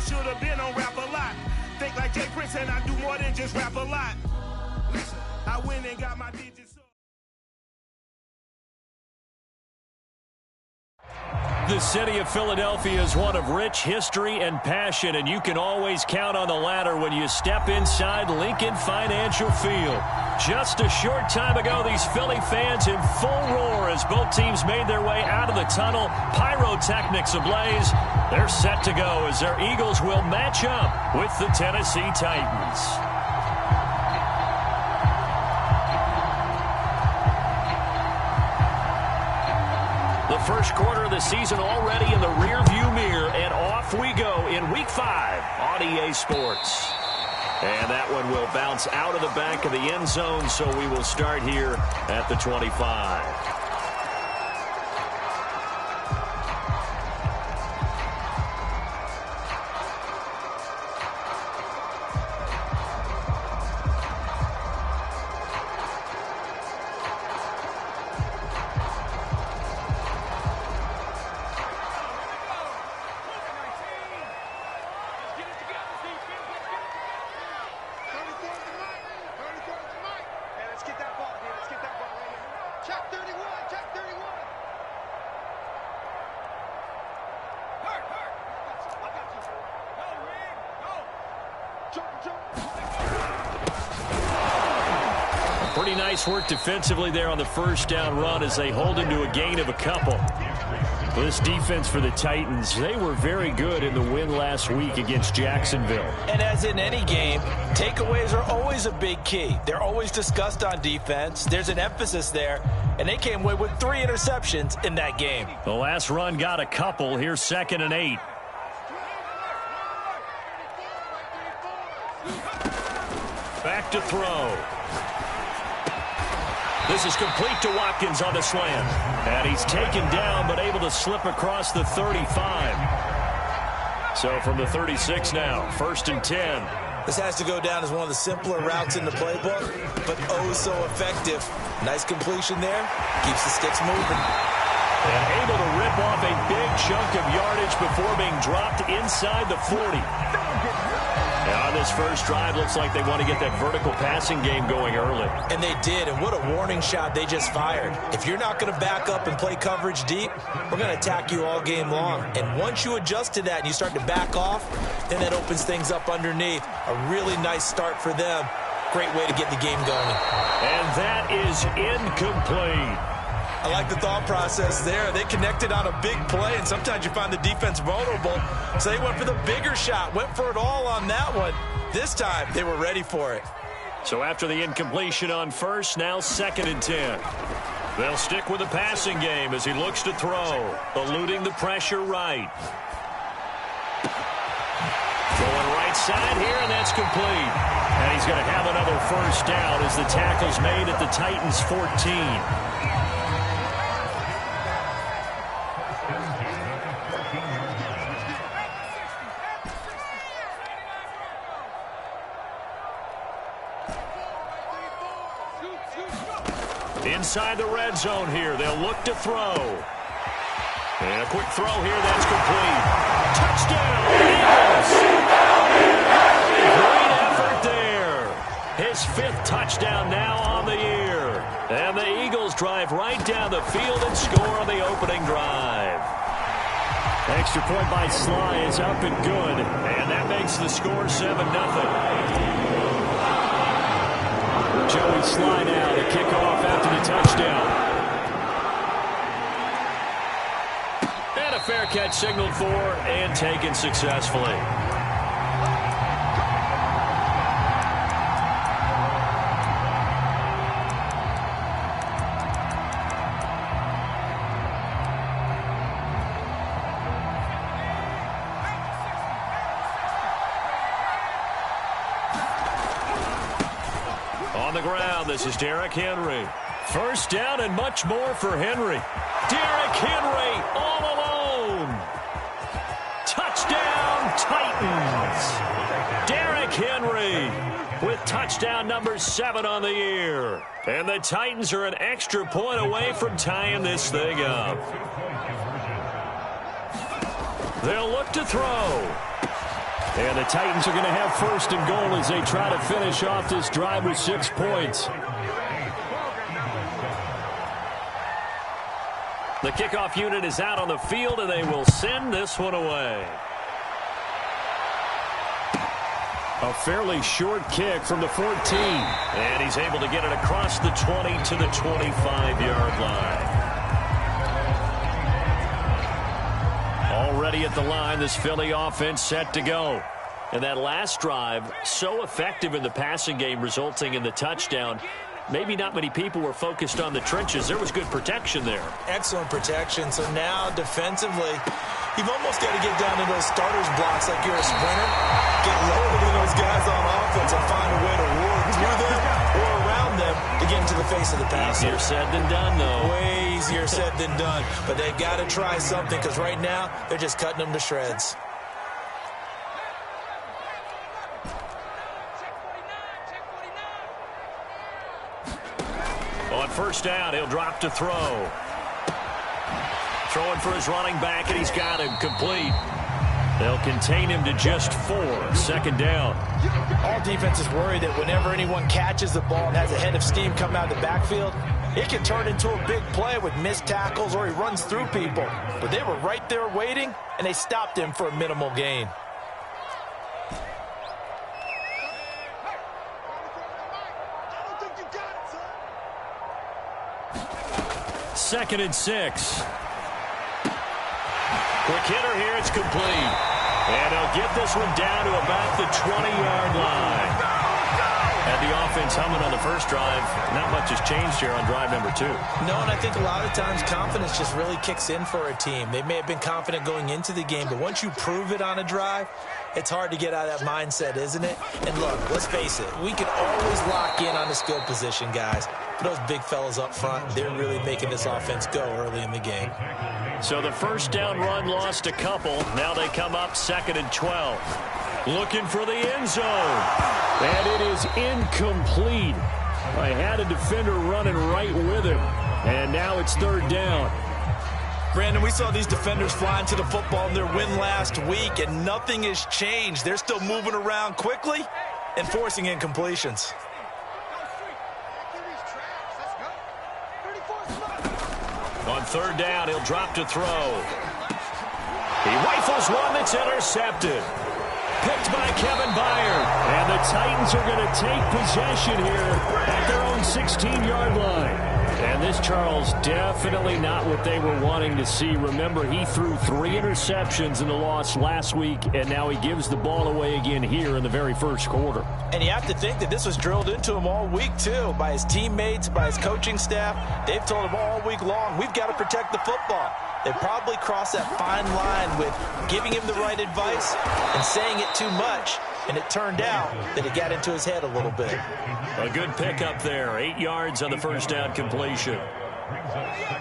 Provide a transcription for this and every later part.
should have been on rap a lot. Think like Jay Prince and I do more than just rap a lot. I went and got my digits. The city of Philadelphia is one of rich history and passion, and you can always count on the latter when you step inside Lincoln Financial Field. Just a short time ago, these Philly fans in full roar as both teams made their way out of the tunnel, pyrotechnics ablaze. They're set to go as their Eagles will match up with the Tennessee Titans. The first quarter of the season already in the rearview mirror, and off we go in Week 5 on EA Sports. And that one will bounce out of the back of the end zone, so we will start here at the 25. Pretty nice work defensively there on the first down run as they hold him to a gain of a couple. This defense for the Titans, they were very good in the win last week against Jacksonville. And as in any game, takeaways are always a big key. They're always discussed on defense. There's an emphasis there, and they came away with 3 interceptions in that game. The last run got a couple. Here's 2nd and 8. Back to throw. This is complete to Watkins on the slant. And he's taken down, but able to slip across the 35. So from the 36 now, 1st and 10. This has to go down as one of the simpler routes in the playbook, but oh so effective. Nice completion there. Keeps the sticks moving. And able to rip off a big chunk of yardage before being dropped inside the 40. And on this first drive, looks like they want to get that vertical passing game going early. And they did, and what a warning shot they just fired. If you're not going to back up and play coverage deep, we're going to attack you all game long. And once you adjust to that and you start to back off, then that opens things up underneath. A really nice start for them. Great way to get the game going. And that is incomplete. I like the thought process there. They connected on a big play, and sometimes you find the defense vulnerable. So they went for the bigger shot, went for it all on that one. This time, they were ready for it. So after the incompletion on first, now 2nd and 10. They'll stick with the passing game as he looks to throw, eluding the pressure right. Going right side here, and that's complete. And he's going to have another first down as the tackle's made at the Titans' 14. Inside the red zone here, they'll look to throw. And a quick throw here, that's complete. Touchdown, Eagles! Great effort there. His 5th touchdown now on the year. And the Eagles drive right down the field and score on the opening drive. Extra point by Sly is up and good. And that makes the score 7-0. Joey Sly now to kick off after the touchdown. And a fair catch signaled for and taken successfully. On the ground, this is Derrick Henry. First down and much more for Henry. Derrick Henry all alone. Touchdown, Titans. Derrick Henry with touchdown number 7 on the year. And the Titans are an extra point away from tying this thing up. They'll look to throw. And the Titans are going to have first and goal as they try to finish off this drive with 6 points. The kickoff unit is out on the field, and they will send this one away. A fairly short kick from the 14. And he's able to get it across the 20 to the 25-yard line. Already at the line, this Philly offense set to go. And that last drive, so effective in the passing game, resulting in the touchdown. Maybe not many people were focused on the trenches. There was good protection there. Excellent protection. So now defensively, you've almost got to get down to those starters blocks like you're a sprinter. Get lower than those guys on offense and find a way to work through them or around them to get into the face of the passer. Easier said than done, though. Way easier said than done. But they've got to try something because right now they're just cutting them to shreds. On first down, he'll drop to throw. Throwing for his running back, and he's got him complete. They'll contain him to just 4. Second down. All defenses worry that whenever anyone catches the ball and has a head of steam come out of the backfield, it can turn into a big play with missed tackles or he runs through people. But they were right there waiting, and they stopped him for a minimal gain. Second and 6. Quick hitter here, it's complete. And they'll get this one down to about the 20-yard line. And the offense humming on the first drive. Not much has changed here on drive number 2. No, and I think a lot of times confidence just really kicks in for a team. They may have been confident going into the game, but once you prove it on a drive, it's hard to get out of that mindset, isn't it? And look, let's face it, we can always lock in on the skill position, guys. But those big fellas up front, they're really making this offense go early in the game. So the first down run lost a couple. Now they come up 2nd and 12. Looking for the end zone. And it is incomplete. I had a defender running right with him. And now it's 3rd down. Brandon, we saw these defenders flying to the football in their win last week, and nothing has changed. They're still moving around quickly and forcing incompletions. On 3rd down, he'll drop to throw. He rifles one that's intercepted. Picked by Kevin Byard. And the Titans are going to take possession here at their own 16-yard line. And this, Charles, definitely not what they were wanting to see. Remember, he threw 3 interceptions in the loss last week, and now he gives the ball away again here in the very first quarter. And you have to think that this was drilled into him all week, too, by his teammates, by his coaching staff. They've told him all week long, we've got to protect the football. They probably crossed that fine line with giving him the right advice and saying it too much. And it turned out that it got into his head a little bit. A good pickup there. 8 yards on the first down completion.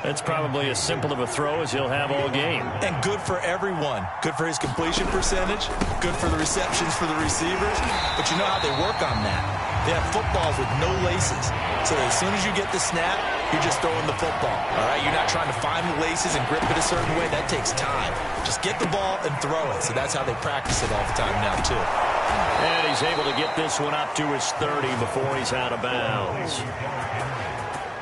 That's probably as simple of a throw as he'll have all game. And good for everyone. Good for his completion percentage. Good for the receptions for the receivers. But you know how they work on that. They have footballs with no laces. So as soon as you get the snap, you're just throwing the football. All right? You're not trying to find the laces and grip it a certain way. That takes time. Just get the ball and throw it. So that's how they practice it all the time now, too. And he's able to get this one up to his 30 before he's out of bounds.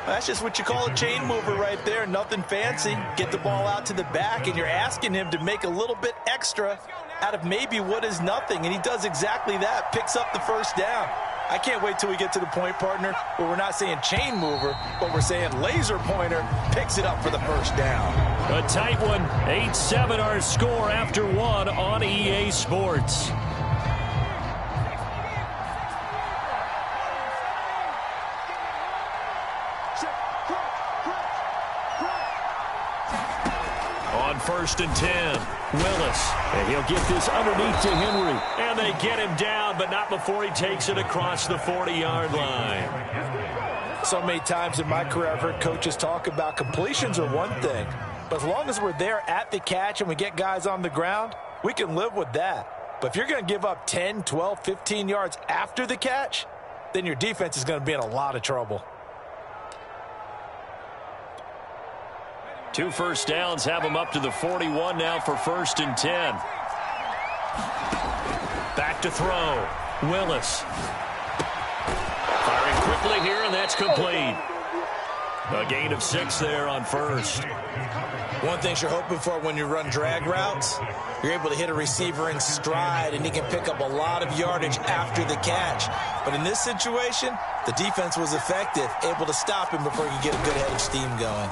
That's just what you call a chain mover right there. Nothing fancy. Get the ball out to the back, and you're asking him to make a little bit extra out of maybe what is nothing. And he does exactly that. Picks up the first down. I can't wait till we get to the point, partner, where we're not saying chain mover, but we're saying laser pointer picks it up for the first down. A tight one. 8-7 our score after 1 on EA Sports. On 1st and 10, Willis. And he'll get this underneath to Henry. And they get him down, but not before he takes it across the 40-yard line. So many times in my career, I've heard coaches talk about completions are one thing. But as long as we're there at the catch and we get guys on the ground, we can live with that. But if you're going to give up 10, 12, 15 yards after the catch, then your defense is going to be in a lot of trouble. 2 first downs have him up to the 41 now for 1st and 10. back to throw. Willis. Firing quickly here, and that's complete. A gain of 6 there on first. One thing you're hoping for when you run drag routes, you're able to hit a receiver in stride, and he can pick up a lot of yardage after the catch. But in this situation, the defense was effective, able to stop him before he could get a good head of steam going.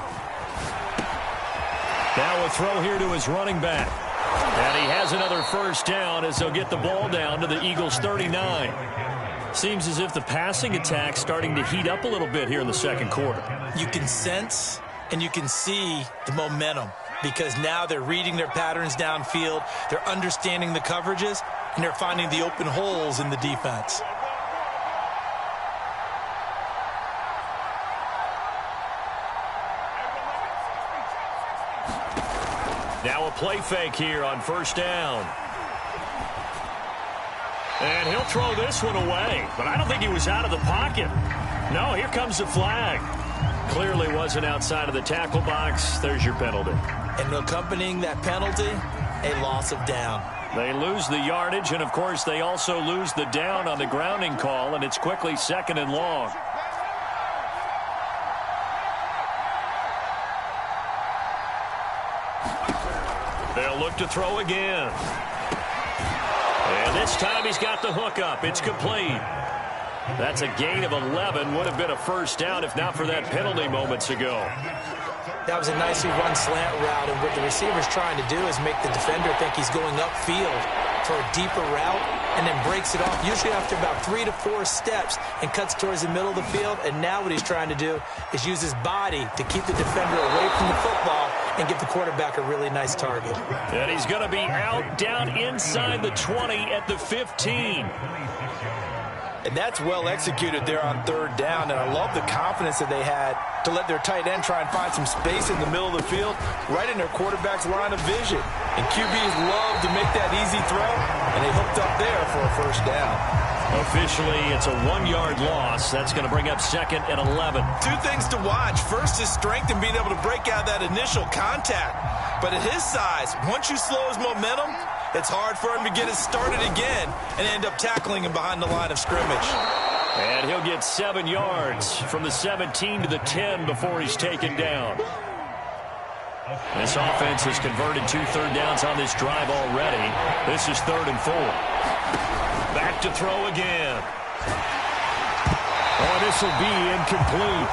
Now a throw here to his running back. And he has another first down as they'll get the ball down to the Eagles' 39. Seems as if the passing attack's starting to heat up a little bit here in the second quarter. You can sense and you can see the momentum because now they're reading their patterns downfield, they're understanding the coverages, and they're finding the open holes in the defense. Now a play fake here on first down. And he'll throw this one away, but I don't think he was out of the pocket. No, here comes the flag. Clearly wasn't outside of the tackle box. There's your penalty. And accompanying that penalty, a loss of down. They lose the yardage, and of course they also lose the down on the grounding call, and it's quickly 2nd and long. They'll look to throw again. And this time he's got the hook up. It's complete. That's a gain of 11. Would have been a first down if not for that penalty moments ago. That was a nicely run slant route, and what the receiver's trying to do is make the defender think he's going upfield for a deeper route and then breaks it off, usually after about 3 to 4 steps, and cuts towards the middle of the field. And now what he's trying to do is use his body to keep the defender away from the football and give the quarterback a really nice target. And he's going to be out down inside the 20 at the 15. And that's well executed there on 3rd down, and I love the confidence that they had to let their tight end try and find some space in the middle of the field, right in their quarterback's line of vision. And QBs love to make that easy throw, and they hooked up there for a first down. Officially, it's a 1-yard loss. That's going to bring up 2nd and 11. 2 things to watch. First is strength and being able to break out that initial contact. But at his size, once you slow his momentum, it's hard for him to get it started again and end up tackling him behind the line of scrimmage. And he'll get 7 yards from the 17 to the 10 before he's taken down. This offense has converted 2 third downs on this drive already. This is 3rd and 4. Back to throw again. Oh, this will be incomplete.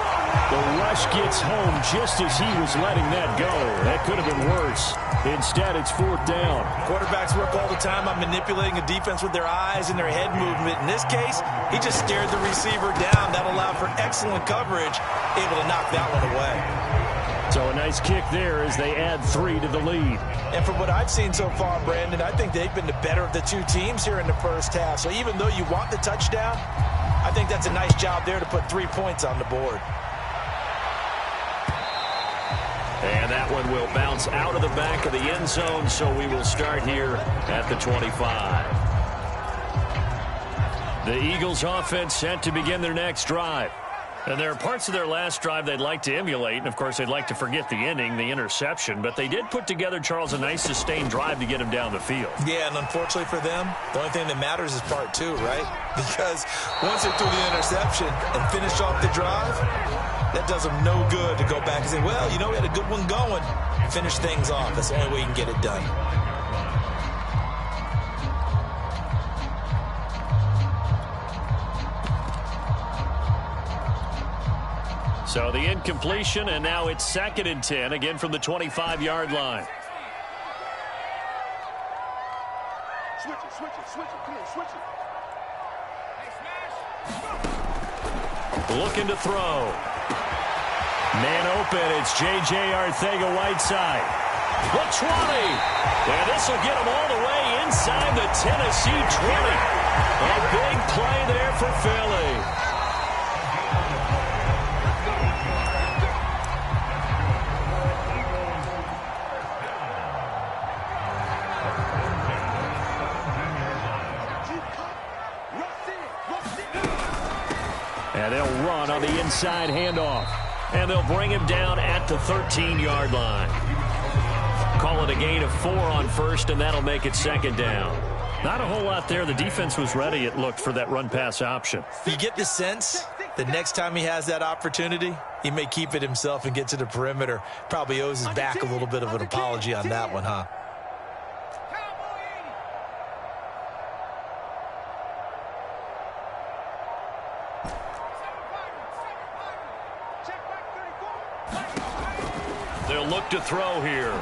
The rush gets home just as he was letting that go. That could have been worse. Instead, it's 4th down. Quarterbacks work all the time on manipulating a defense with their eyes and their head movement. In this case, he just stared the receiver down. That allowed for excellent coverage, able to knock that one away. So a nice kick there as they add 3 to the lead. And from what I've seen so far, Brandon, I think they've been the better of the 2 teams here in the first half. So even though you want the touchdown, I think that's a nice job there to put 3 points on the board. And that one will bounce out of the back of the end zone, so we will start here at the 25. The Eagles offense set to begin their next drive. And there are parts of their last drive they'd like to emulate, and of course they'd like to forget the ending, the interception, but they did put together, Charles, a nice sustained drive to get him down the field. Yeah, and unfortunately for them, the only thing that matters is part 2, right? Because once they threw the interception and finished off the drive, that does them no good to go back and say, well, you know, we had a good one going. Finish things off. That's the only way you can get it done. So the incompletion, and now it's 2nd and 10, again from the 25-yard line. Switch it. Come on, switch it. Looking to throw. Man open, it's J.J. Arcega-Whiteside. The 20. And this will get him all the way inside the Tennessee 20. A big play there for Philly. And they'll run on the inside handoff. And they'll bring him down at the 13-yard line. Call it a gain of 4 on first, and that'll make it 2nd down. Not a whole lot there. The defense was ready, it looked, for that run-pass option. You get the sense that next time he has that opportunity, he may keep it himself and get to the perimeter. Probably owes his back a little bit of an apology on that one, huh? They'll look to throw here.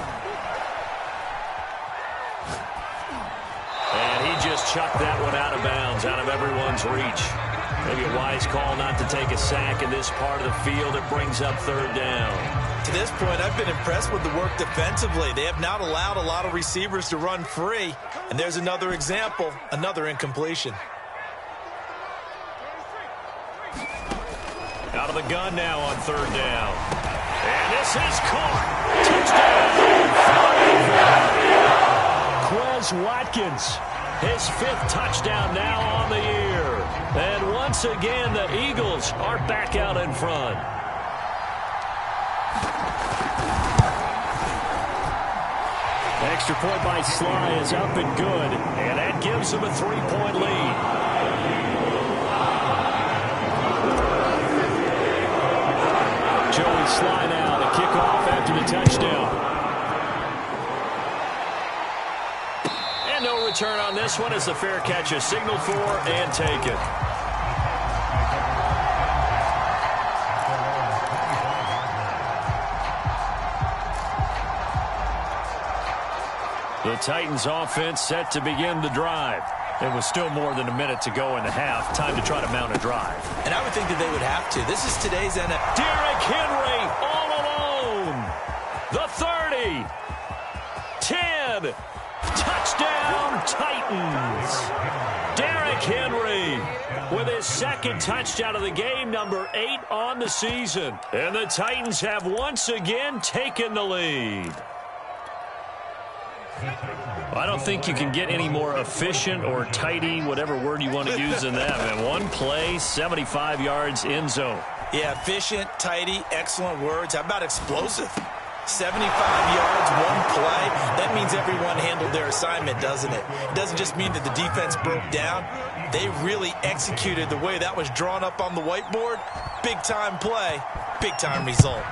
And he just chucked that one out of bounds, out of everyone's reach. Maybe a wise call not to take a sack in this part of the field. It brings up third down. To this point, I've been impressed with the work defensively. They have not allowed a lot of receivers to run free. And there's another example, another incompletion. Out of the gun now on third down. And this is caught. Touchdown. Quez Watkins, his 5th touchdown now on the year. And once again, the Eagles are back out in front. Extra point by Sly is up and good. And that gives them a 3-point lead. Joey Sly now to kick off after the touchdown. And no return on this one as the fair catch is signaled for and taken. The Titans offense set to begin the drive. There was still more than a minute to go in the half. Time to try to mount a drive. And I would think that they would have to. This is today's NFL. Derrick Henry all alone. The 30. 10. Touchdown, Titans. Derrick Henry with his 2nd touchdown of the game, number 8 on the season. And the Titans have once again taken the lead. I don't think you can get any more efficient or tidy, whatever word you want to use in that, man. One play, 75 yards, end zone. Yeah, efficient, tidy, excellent words. How about explosive? 75 yards, one play. That means everyone handled their assignment, doesn't it? It doesn't just mean that the defense broke down. They really executed the way that was drawn up on the whiteboard. Big-time play, big-time result.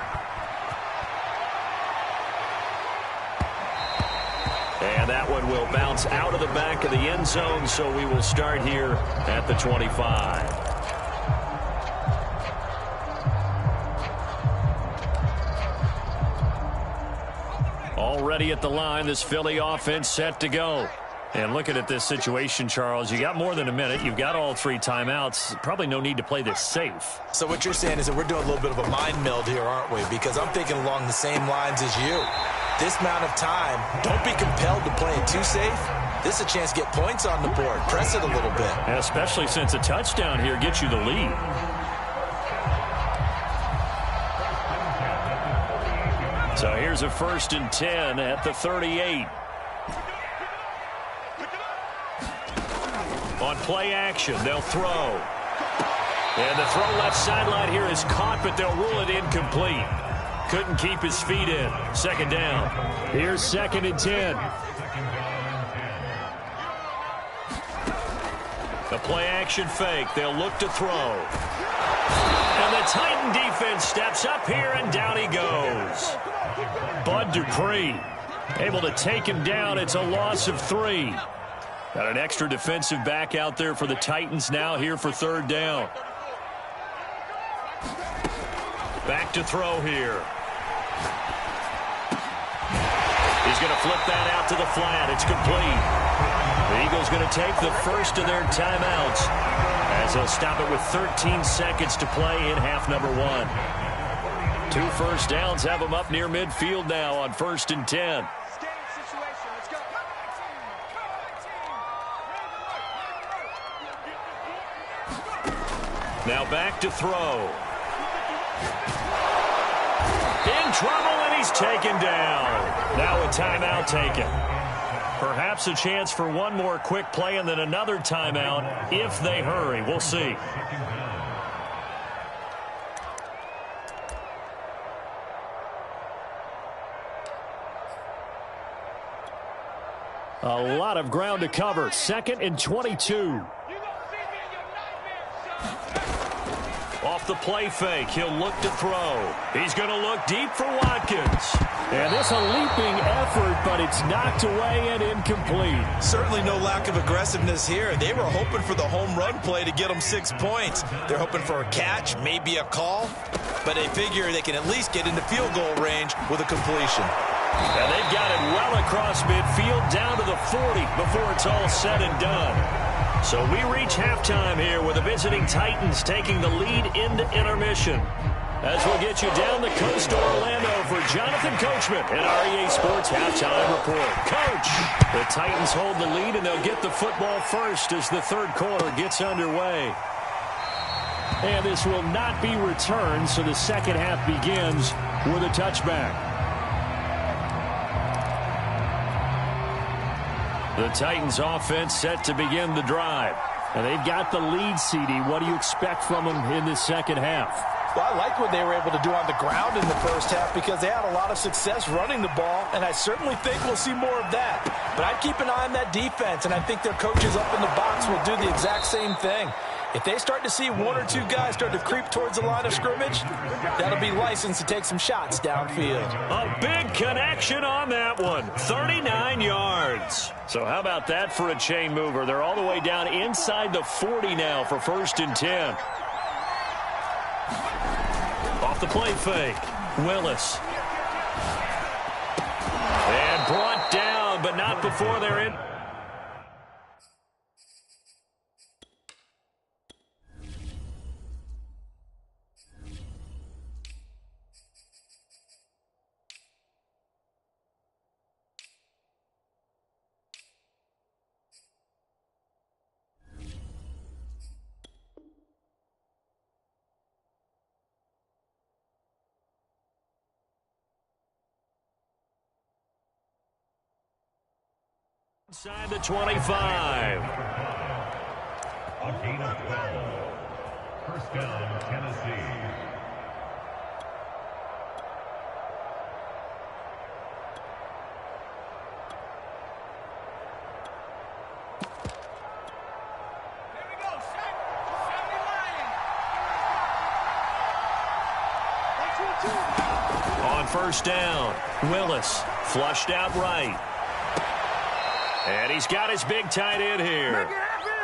And that one will bounce out of the back of the end zone, so we will start here at the 25. Already at the line, this Philly offense set to go. And looking at this situation, Charles, you got more than a minute. You've got all 3 timeouts. Probably no need to play this safe. So what you're saying is that we're doing a little bit of a mind meld here, aren't we? Because I'm thinking along the same lines as you. This amount of time, don't be compelled to play it too safe. This is a chance to get points on the board. Press it a little bit. And especially since a touchdown here gets you the lead. So here's a 1st and 10 at the 38. On play action, they'll throw. And the throw left sideline here is caught, but they'll rule it incomplete. Couldn't keep his feet in. 2nd down. Here's 2nd and 10. The play action fake. They'll look to throw. And the Titan defense steps up here, and down he goes. Bud Dupree able to take him down. It's a loss of 3. Got an extra defensive back out there for the Titans now here for 3rd down. Back to throw here. He's going to flip that out to the flat. It's complete. The Eagles going to take the first of their timeouts as they'll stop it with 13 seconds to play in half number 1. 2 first downs have them up near midfield now on 1st and 10. Now back to throw. In trouble, and he's taken down. Now a timeout taken. Perhaps a chance for one more quick play and then another timeout if they hurry. We'll see. A lot of ground to cover. 2nd and 22. Off the play fake, he'll look to throw. He's going to look deep for Watkins. And this a leaping effort, but it's knocked away and incomplete. Certainly no lack of aggressiveness here. They were hoping for the home run play to get them 6 points. They're hoping for a catch, maybe a call, but they figure they can at least get into field goal range with a completion. And they've got it well across midfield down to the 40 before it's all said and done. So we reach halftime here with the visiting Titans taking the lead into intermission. As we'll get you down the coast to Orlando for Jonathan Coachman at REA Sports Halftime Report. Coach, the Titans hold the lead, and they'll get the football first as the third quarter gets underway. And this will not be returned, so the second half begins with a touchback. The Titans offense set to begin the drive. And they've got the lead, CD. What do you expect from them in the second half? Well, I like what they were able to do on the ground in the first half because they had a lot of success running the ball, and I certainly think we'll see more of that. But I'd keep an eye on that defense, and I think their coaches up in the box will do the exact same thing. If they start to see 1 or 2 guys start to creep towards the line of scrimmage, that'll be licensed to take some shots downfield. A big connection on that one. 39 yards. So how about that for a chain mover? They're all the way down inside the 40 now for 1st and 10. Off the play fake. Willis. And brought down, but not before they're in. Inside the 25. A gain of 12. First down, Tennessee. On first down, Willis flushed out right. And he's got his big tight end here.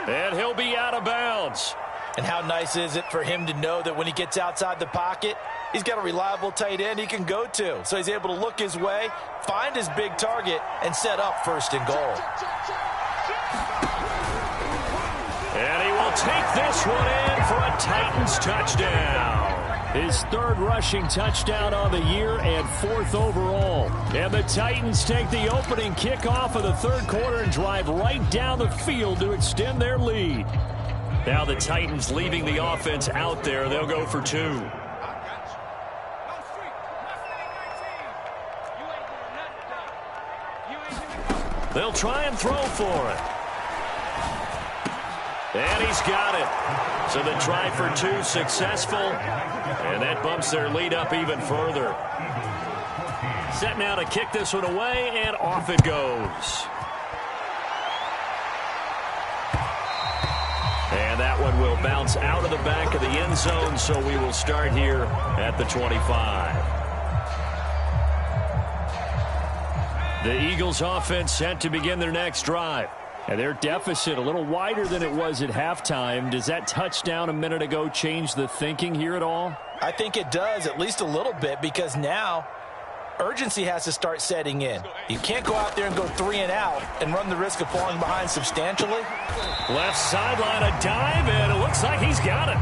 And he'll be out of bounds. And how nice is it for him to know that when he gets outside the pocket, he's got a reliable tight end he can go to. So he's able to look his way, find his big target, and set up 1st and goal. And he will take this one in for a Titans touchdown. His 3rd rushing touchdown on the year and 4th overall. And the Titans take the opening kickoff of the 3rd quarter and drive right down the field to extend their lead. Now the Titans leaving the offense out there. They'll go for 2. They'll try and throw for it. And he's got it. So the try for 2 successful. And that bumps their lead up even further. Set now to kick this one away, and off it goes. And that one will bounce out of the back of the end zone, so we will start here at the 25. The Eagles offense set to begin their next drive. And their deficit a little wider than it was at halftime. Does that touchdown a minute ago change the thinking here at all? I think it does, at least a little bit, because now urgency has to start setting in. You can't go out there and go 3 and out and run the risk of falling behind substantially. Left sideline, a dive, and it looks like he's got it.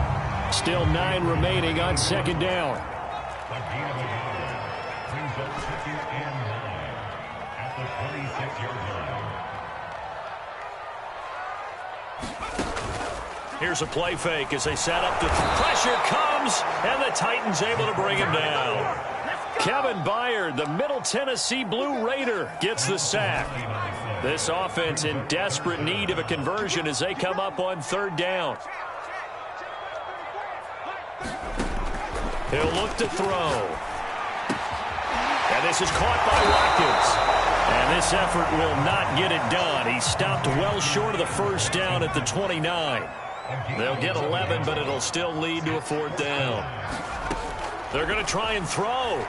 Still 9 remaining on 2nd down. A gain of 11 brings up 2nd and 9 at the 26-yard line. Here's a play fake as they set up. The pressure comes, and the Titans able to bring him down. Kevin Byard, the Middle Tennessee Blue Raider, gets the sack. This offense in desperate need of a conversion as they come up on 3rd down. He'll look to throw. And this is caught by Watkins. And this effort will not get it done. He stopped well short of the first down at the 29. They'll get 11, but it'll still lead to a 4th down. They're going to try and throw.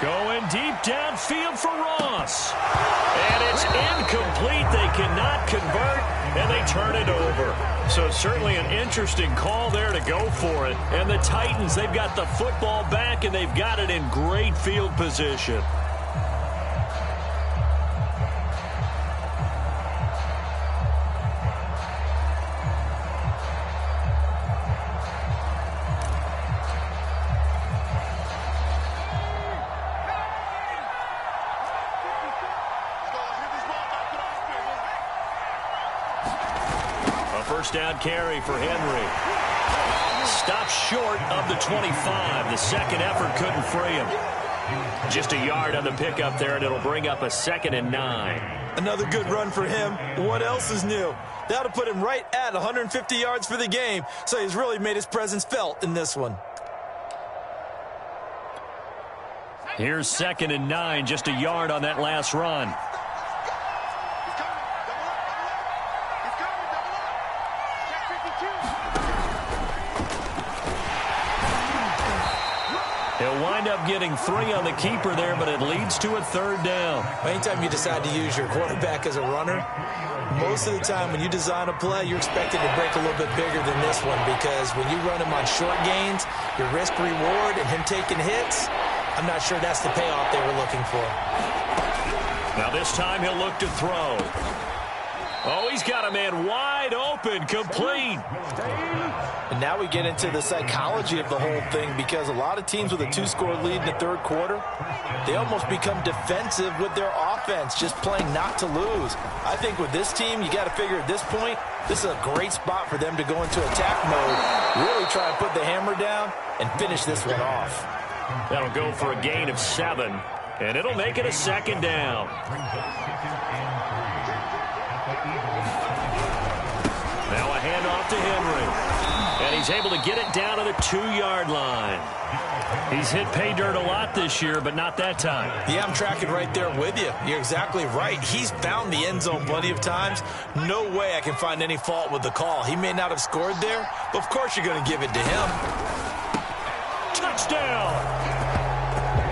Going deep downfield for Ross. And it's incomplete. They cannot convert, and they turn it over. So certainly an interesting call there to go for it. And the Titans, they've got the football back, and they've got it in great field position. First down carry for Henry. Stopped short of the 25. The second effort couldn't free him. Just a yard on the pickup there, and it'll bring up a 2nd and 9. Another good run for him. What else is new? That'll put him right at 150 yards for the game, so he's really made his presence felt in this one. Here's 2nd and 9, just a yard on that last run. He'll wind up getting 3 on the keeper there, but it leads to a 3rd down. Anytime you decide to use your quarterback as a runner, most of the time when you design a play, you're expected to break a little bit bigger than this one, because when you run him on short gains, your risk-reward and him taking hits, I'm not sure that's the payoff they were looking for. Now this time he'll look to throw. Oh, he's got a man wide open, complete. And now we get into the psychology of the whole thing, because a lot of teams with a 2-score lead in the 3rd quarter, they almost become defensive with their offense, just playing not to lose. I think with this team, you got to figure at this point, this is a great spot for them to go into attack mode, really try and put the hammer down and finish this one off. That'll go for a gain of 7, and it'll make it a 2nd down. Now a handoff to Henry. And he's able to get it down to the 2-yard line. He's hit pay dirt a lot this year, but not that time. Yeah, I'm tracking right there with you. You're exactly right. He's found the end zone plenty of times. No way I can find any fault with the call. He may not have scored there, but of course you're going to give it to him. Touchdown!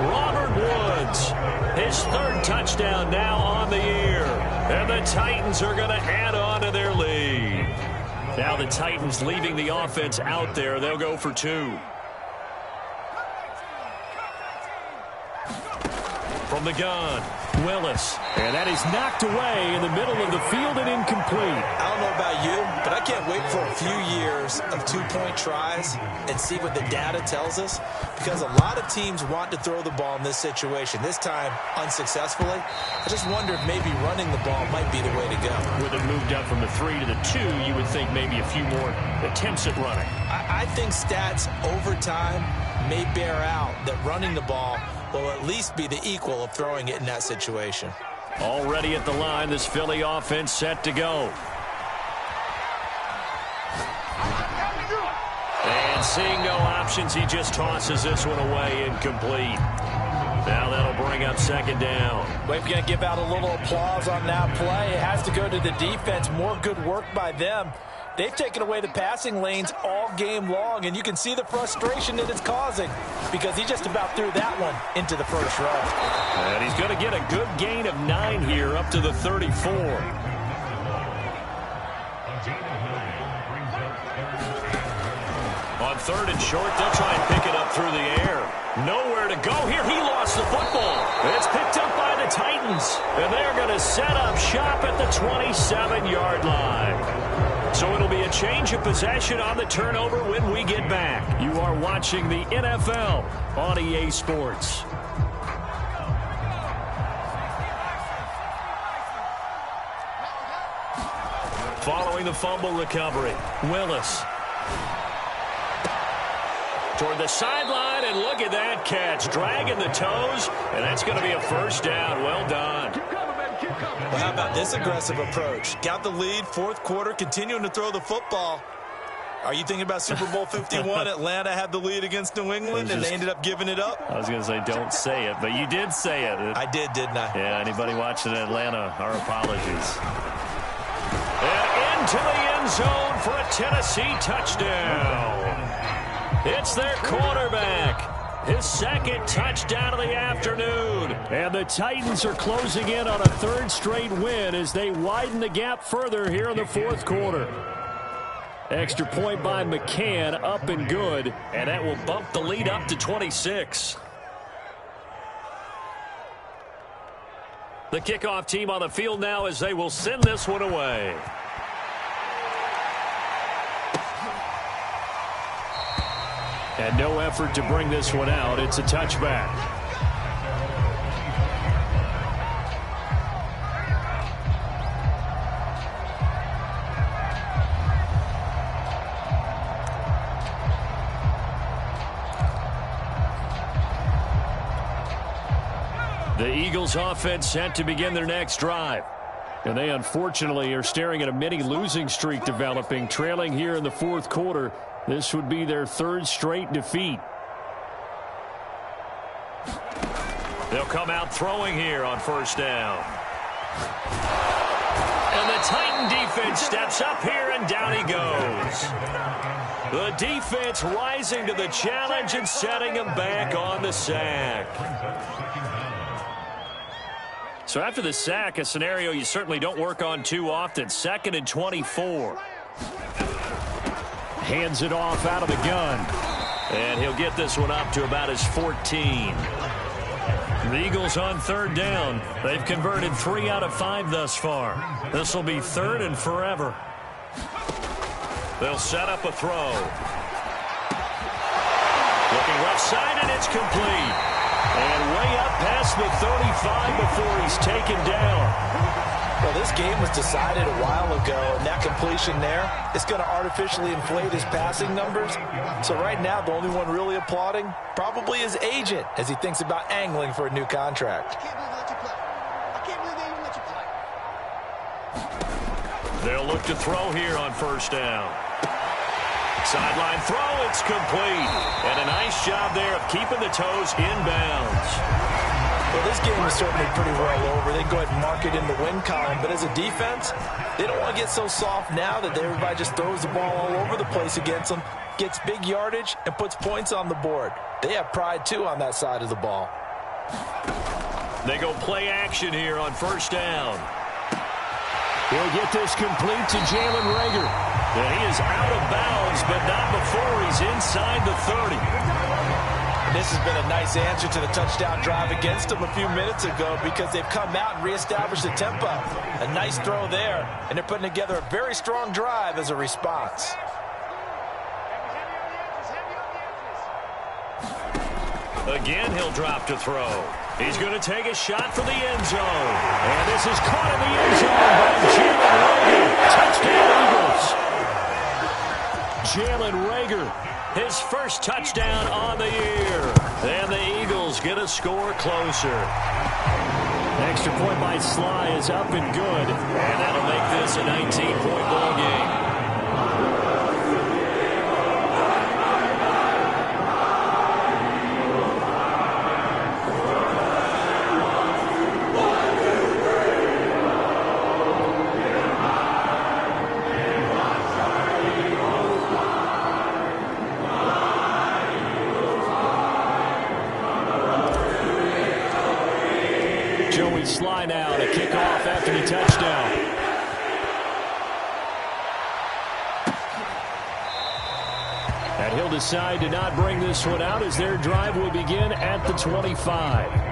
Robert Woods. His 3rd touchdown now on the year. And the Titans are going to add on to their lead. Now the Titans leaving the offense out there. They'll go for 2. From the gun, Willis. And that is knocked away in the middle of the field and incomplete. I don't know about you, but I can't wait for a few years of 2-point tries and see what the data tells us, because a lot of teams want to throw the ball in this situation. This time, unsuccessfully. I just wonder if maybe running the ball might be the way to go. With it moved up from the 3 to the 2, you would think maybe a few more attempts at running. I think stats over time may bear out that running the ball will at least be the equal of throwing it in that situation. Already at the line, this Philly offense set to go. And seeing no options, he just tosses this one away, incomplete. Now that'll bring up 2nd down. We're going to give out a little applause on that play. It has to go to the defense. More good work by them. They've taken away the passing lanes all game long, and you can see the frustration that it's causing, because he just about threw that one into the first row. And he's going to get a good gain of 9 here, up to the 34. On 3rd and short, they'll try and pick it up through the air. Nowhere to go here. He lost the football. It's picked up by the Titans, and they're going to set up shop at the 27-yard line. So it'll be a change of possession on the turnover when we get back. You are watching the NFL on EA Sports. Following the fumble recovery, Willis. Toward the sideline, and look at that catch. Dragging the toes, and that's going to be a 1st down. Well done. Well, how about this aggressive approach? Got the lead, 4th quarter, continuing to throw the football. Are you thinking about Super Bowl 51? Atlanta had the lead against New England, and they ended up giving it up? I was going to say don't say it, but you did say it. I did, didn't I? Yeah, anybody watching Atlanta, our apologies. And into the end zone for a Tennessee touchdown. It's their quarterback. His second touchdown of the afternoon. And the Titans are closing in on a third straight win as they widen the gap further here in the fourth quarter. Extra point by McCann, up and good. And that will bump the lead up to 26. The kickoff team on the field now as they will send this one away. And no effort to bring this one out. It's a touchback. The Eagles offense set to begin their next drive. And they unfortunately are staring at a mini losing streak developing, trailing here in the fourth quarter. This would be their third straight defeat. They'll come out throwing here on first down. And the Titan defense steps up here, and down he goes. The defense rising to the challenge and setting him back on the sack. So after the sack, a scenario you certainly don't work on too often. 2nd and 24. Hands it off out of the gun. And he'll get this one up to about his 14. The Eagles on third down. They've converted 3 out of 5 thus far. This will be third and forever. They'll set up a throw. Looking left side, and it's complete. And way up past the 35 before he's taken down. Well, this game was decided a while ago, and that completion there is going to artificially inflate his passing numbers. So right now, the only one really applauding probably his agent as he thinks about angling for a new contract. I can't believe they even let you play. They'll look to throw here on first down. Sideline throw, it's complete. And a nice job there of keeping the toes inbounds. Well, this game is certainly pretty well over. They can go ahead and mark it in the win column. But as a defense, they don't want to get so soft now that everybody just throws the ball all over the place against them, gets big yardage, and puts points on the board. They have pride, too, on that side of the ball. They go play action here on first down. He'll get this complete to Jalen Reagor. And he is out of bounds, but not before he's inside the 30. This has been a nice answer to the touchdown drive against them a few minutes ago because they've come out and reestablished the tempo. A nice throw there, and they're putting together a very strong drive as a response. Again, he'll drop to throw. He's going to take a shot for the end zone. And this is caught in the end zone by Jalen Reagor. Touchdown, Eagles. Jalen Reagor, his first touchdown on the year. And the Eagles get a score closer. Extra point by Sly is up and good. And that'll make this a 19-point ball game. Sly now to kick off after the touchdown. And he'll decide to not bring this one out as their drive will begin at the 25.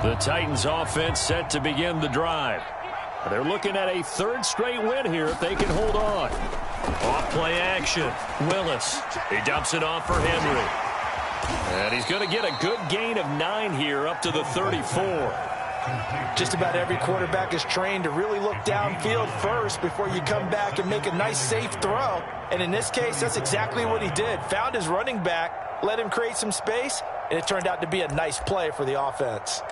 The Titans offense set to begin the drive. They're looking at a third straight win here if they can hold on. Off play action. Willis. He dumps it off for Henry. And he's going to get a good gain of 9 here up to the 34. Just about every quarterback is trained to really look downfield first before you come back and make a nice, safe throw. And in this case, that's exactly what he did. Found his running back, let him create some space, and it turned out to be a nice play for the offense.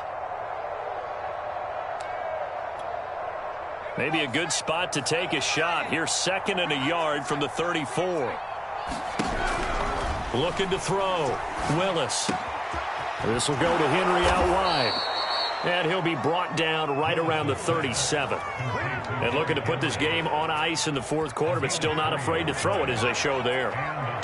Maybe a good spot to take a shot. Here's 2nd and a yard from the 34. Looking to throw. Willis. This will go to Henry out wide. And he'll be brought down right around the 37. And looking to put this game on ice in the 4th quarter, but still not afraid to throw it as they show there.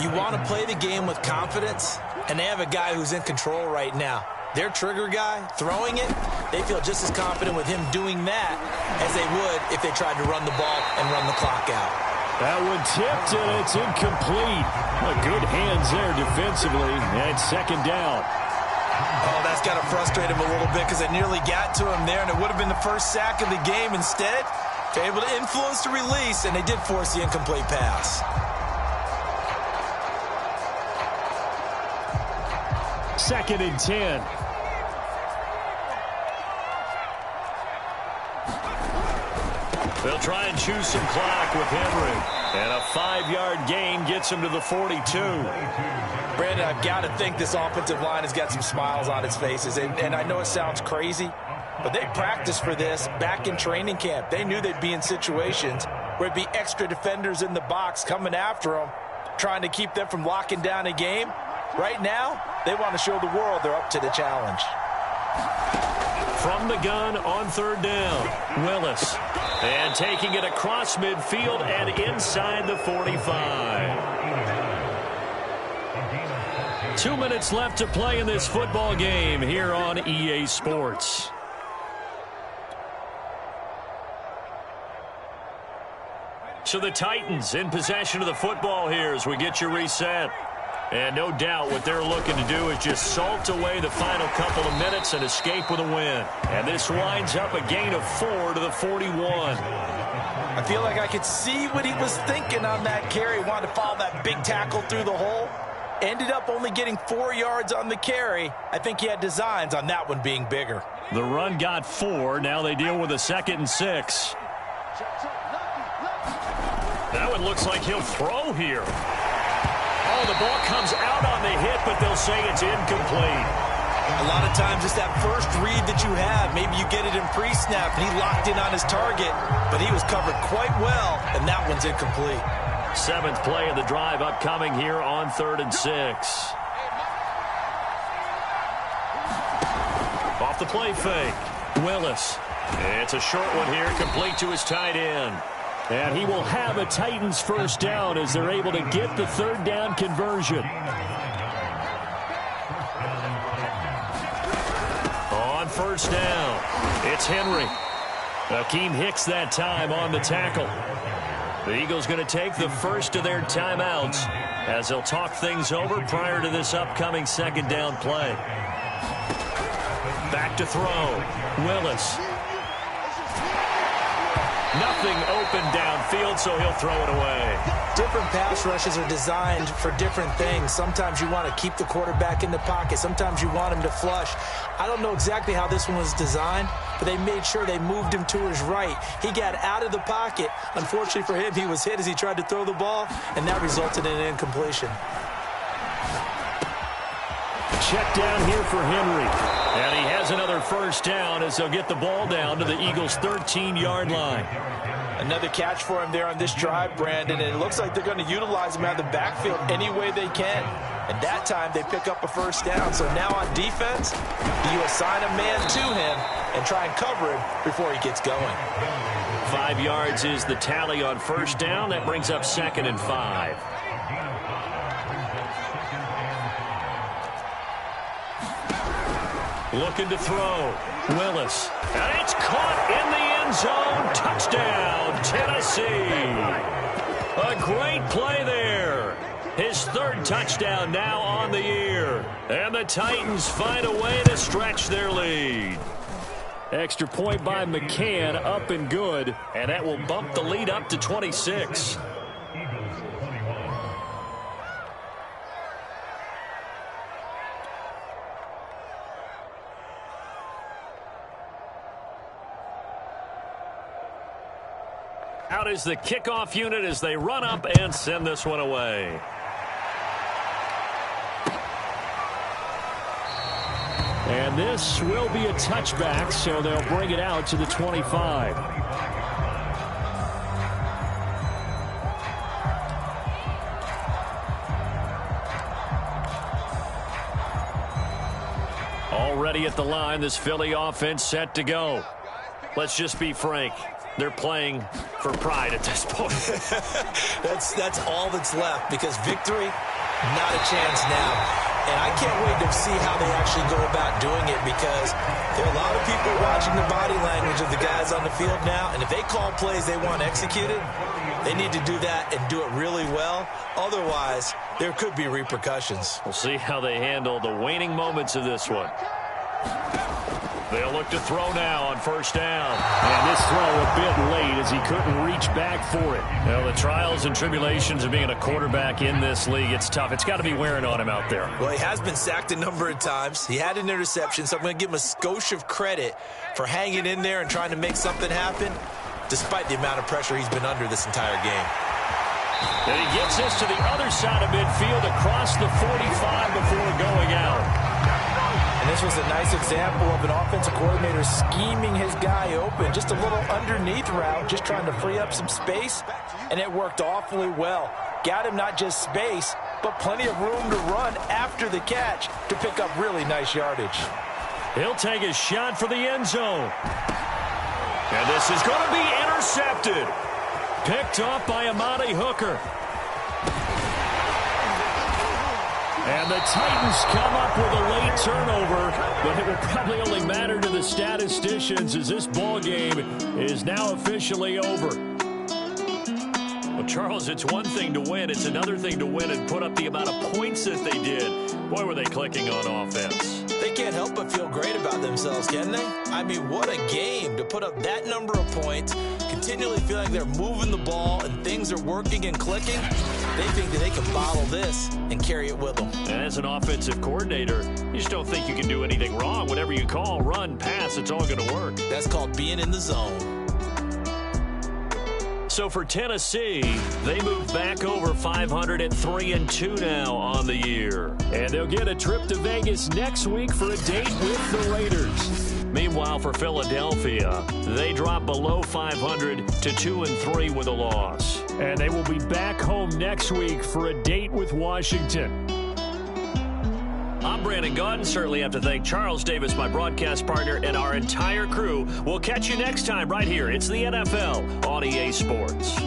You want to play the game with confidence, and they have a guy who's in control right now. Their trigger guy, throwing it, they feel just as confident with him doing that as they would if they tried to run the ball and run the clock out. That one tipped, and it's incomplete. Good hands there defensively, and 2nd down. Oh, that's got to frustrate him a little bit because they nearly got to him there, and it would have been the first sack of the game. Instead, they're able to influence the release, and they did force the incomplete pass. 2nd and 10. They'll try and choose some clock with Henry. And a 5-yard gain gets him to the 42. Brandon, I've got to think this offensive line has got some smiles on its faces. And I know it sounds crazy, but they practiced for this back in training camp. They knew they'd be in situations where it'd be extra defenders in the box coming after them, trying to keep them from locking down a game. Right now, they want to show the world they're up to the challenge. From the gun on 3rd down, Willis. And taking it across midfield and inside the 45. 2 minutes left to play in this football game here on EA Sports. So the Titans in possession of the football here as we get you reset. And no doubt what they're looking to do is just salt away the final couple of minutes and escape with a win. And this winds up a gain of 4 to the 41. I feel like I could see what he was thinking on that carry. Wanted to follow that big tackle through the hole. Ended up only getting 4 yards on the carry. I think he had designs on that one being bigger. The run got 4. Now they deal with a 2nd and 6. That one looks like he'll throw here. Oh, the ball comes out on the hit, but they'll say it's incomplete. A lot of times it's that first read that you have. Maybe you get it in pre-snap, and he locked in on his target, but he was covered quite well, and that one's incomplete. 7th play of the drive upcoming here on 3rd and 6. Off the play fake. Willis. It's a short one here, complete to his tight end. And he will have a Titans 1st down as they're able to get the 3rd down conversion. On 1st down, it's Henry. Akeem Hicks that time on the tackle. The Eagles going to take the first of their timeouts as they'll talk things over prior to this upcoming 2nd down play. Back to throw. Willis. Nothing open downfield, so he'll throw it away. Different pass rushes are designed for different things. Sometimes you want to keep the quarterback in the pocket. Sometimes you want him to flush. I don't know exactly how this one was designed, but they made sure they moved him to his right. He got out of the pocket. Unfortunately for him, he was hit as he tried to throw the ball, and that resulted in an incompletion. Check down here for Henry. And he has another 1st down as they'll get the ball down to the Eagles' 13-yard line. Another catch for him there on this drive, Brandon, and it looks like they're going to utilize him out of the backfield any way they can. And that time they pick up a 1st down. So now on defense, you assign a man to him and try and cover him before he gets going. 5 yards is the tally on 1st down. That brings up 2nd and 5. Looking to throw. Willis. And it's caught in the end zone. Touchdown, Tennessee. A great play there. His 3rd touchdown now on the year. And the Titans find a way to stretch their lead. Extra point by McCann, up and good. And that will bump the lead up to 26. is the kickoff unit as they run up and send this one away. And this will be a touchback, so they'll bring it out to the 25. Already at the line, this Philly offense set to go. Let's just be frank. They're playing for pride at this point. That's all that's left, because victory, not a chance now. And I can't wait to see how they actually go about doing it, because there are a lot of people watching the body language of the guys on the field now. And if they call plays they want executed, they need to do that and do it really well. Otherwise, there could be repercussions. We'll see how they handle the waning moments of this one. They'll look to throw now on first down. And this throw a bit late as he couldn't reach back for it. Well, the trials and tribulations of being a quarterback in this league, it's tough. It's got to be wearing on him out there. Well, he has been sacked a number of times. He had an interception, so I'm going to give him a skosh of credit for hanging in there and trying to make something happen, despite the amount of pressure he's been under this entire game. And he gets this to the other side of midfield across the 45 before going out. And this was a nice example of an offensive coordinator scheming his guy open. Just a little underneath route, just trying to free up some space, and it worked awfully well. Got him not just space, but plenty of room to run after the catch to pick up really nice yardage. He'll take a shot for the end zone. And this is going to be intercepted. Picked off by Amani Hooker. And the Titans come up with a late turnover, but it will probably only matter to the statisticians as this ball game is now officially over. Well, Charles, it's one thing to win. It's another thing to win and put up the amount of points that they did. Boy, were they clicking on offense. They can't help but feel great about themselves, can they? I mean, what a game to put up that number of points, continually feeling they're moving the ball and things are working and clicking. They think that they can bottle this and carry it with them. And as an offensive coordinator, you just don't think you can do anything wrong. Whatever you call, run, pass, it's all going to work. That's called being in the zone. So for Tennessee, they move back over 500 at 3-2 now on the year. And they'll get a trip to Vegas next week for a date with the Raiders. Meanwhile, for Philadelphia, they drop below 500 to 2-3 with a loss. And they will be back home next week for a date with Washington. I'm Brandon Gaudin. Certainly have to thank Charles Davis, my broadcast partner, and our entire crew. We'll catch you next time right here. It's the NFL on EA Sports.